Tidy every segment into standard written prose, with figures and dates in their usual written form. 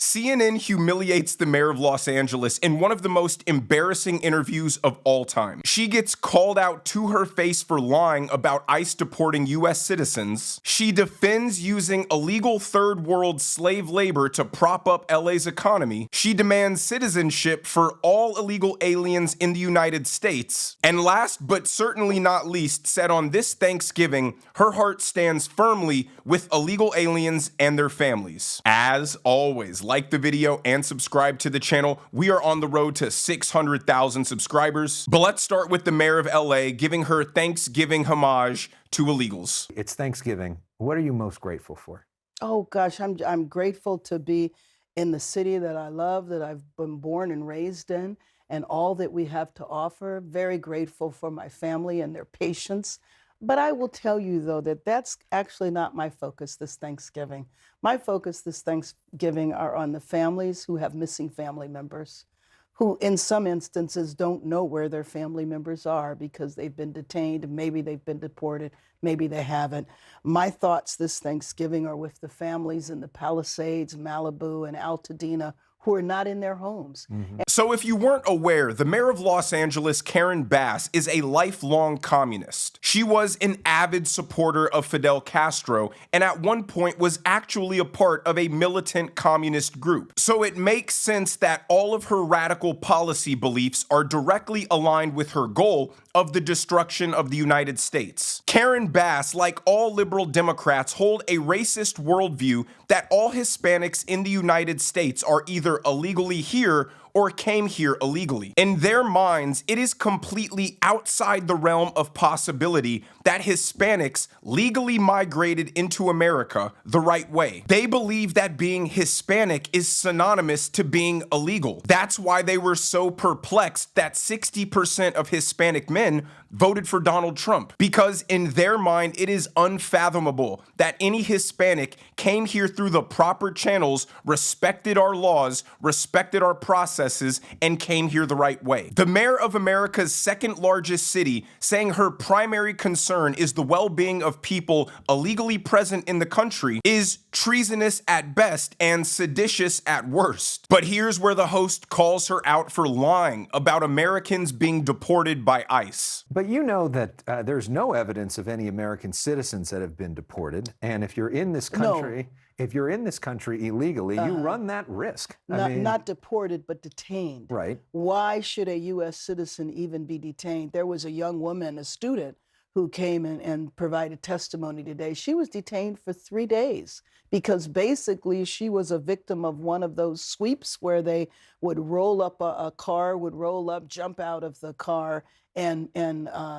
CNN humiliates the mayor of Los Angeles in one of the most embarrassing interviews of all time. She gets called out to her face for lying about ICE deporting US citizens. She defends using illegal third world slave labor to prop up LA's economy. She demands citizenship for all illegal aliens in the United States. And last but certainly not least, said on this Thanksgiving, her heart stands firmly with illegal aliens and their families. As always, like the video and subscribe to the channel. We are on the road to 600,000 subscribers. But let's start with the mayor of LA giving her Thanksgiving homage to illegals. It's Thanksgiving. What are you most grateful for? Oh gosh, I'm grateful to be in the city that I love, that I've been born and raised in, and all that we have to offer. Very grateful for my family and their patience. But I will tell you, though, that that's actually not my focus this Thanksgiving. My focus this Thanksgiving are on the families who have missing family members, who in some instances don't know where their family members are because they've been detained, maybe they've been deported, maybe they haven't. My thoughts this Thanksgiving are with the families in the Palisades, Malibu, and Altadena who are not in their homes. So if you weren't aware, the mayor of Los Angeles, Karen Bass, is a lifelong communist. She was an avid supporter of Fidel Castro and at one point was actually a part of a militant communist group. So it makes sense that all of her radical policy beliefs are directly aligned with her goal of the destruction of the United States. Karen Bass, like all liberal Democrats, hold a racist worldview that all Hispanics in the United States are either illegally here or came here illegally. In their minds, it is completely outside the realm of possibility that Hispanics legally migrated into America the right way. They believe that being Hispanic is synonymous to being illegal. That's why they were so perplexed that 60% of Hispanic men voted for Donald Trump, because in their mind, it is unfathomable that any Hispanic came here through the proper channels, respected our laws, respected our processes, and came here the right way. The mayor of America's second largest city saying her primary concern is the well-being of people illegally present in the country is treasonous at best and seditious at worst. But here's where the host calls her out for lying about Americans being deported by ICE. But you know that there's no evidence of any American citizens that have been deported. And if you're in this country, illegally, you run that risk. Not deported, but detained. Right. Why should a U.S. citizen even be detained? There was a young woman, a student, who came and provided testimony today. She was detained for 3 days because basically she was a victim of one of those sweeps where they would roll up a car, would roll up, jump out of the car, and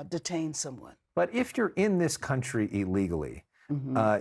detain someone. But if you're in this country illegally,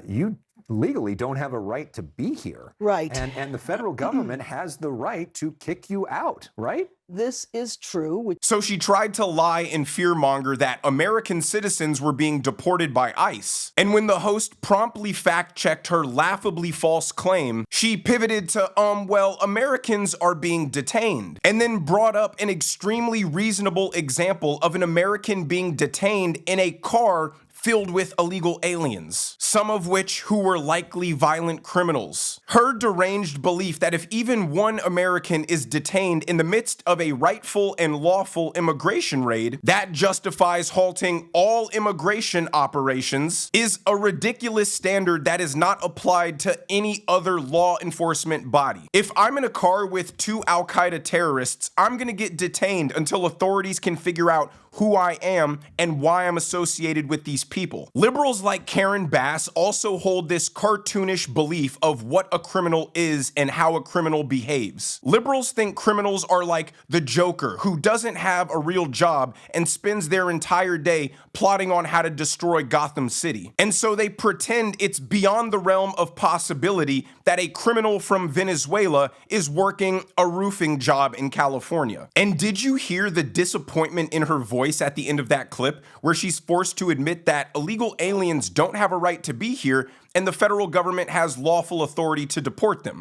you legally don't have a right to be here. Right. And the federal government has the right to kick you out, right? This is true. So she tried to lie and fearmonger that American citizens were being deported by ICE. And when the host promptly fact-checked her laughably false claim, she pivoted to, well, Americans are being detained, and then brought up an extremely reasonable example of an American being detained in a car filled with illegal aliens, some of which who were likely violent criminals. Her deranged belief that if even one American is detained in the midst of a rightful and lawful immigration raid, that justifies halting all immigration operations is a ridiculous standard that is not applied to any other law enforcement body. If I'm in a car with 2 Al-Qaeda terrorists, I'm gonna get detained until authorities can figure out who I am and why I'm associated with these people. Liberals like Karen Bass also hold this cartoonish belief of what a criminal is and how a criminal behaves. Liberals think criminals are like the Joker, who doesn't have a real job and spends their entire day plotting on how to destroy Gotham City. And so they pretend it's beyond the realm of possibility that a criminal from Venezuela is working a roofing job in California. And did you hear the disappointment in her voice at the end of that clip, where she's forced to admit that illegal aliens don't have a right to be here and the federal government has lawful authority to deport them?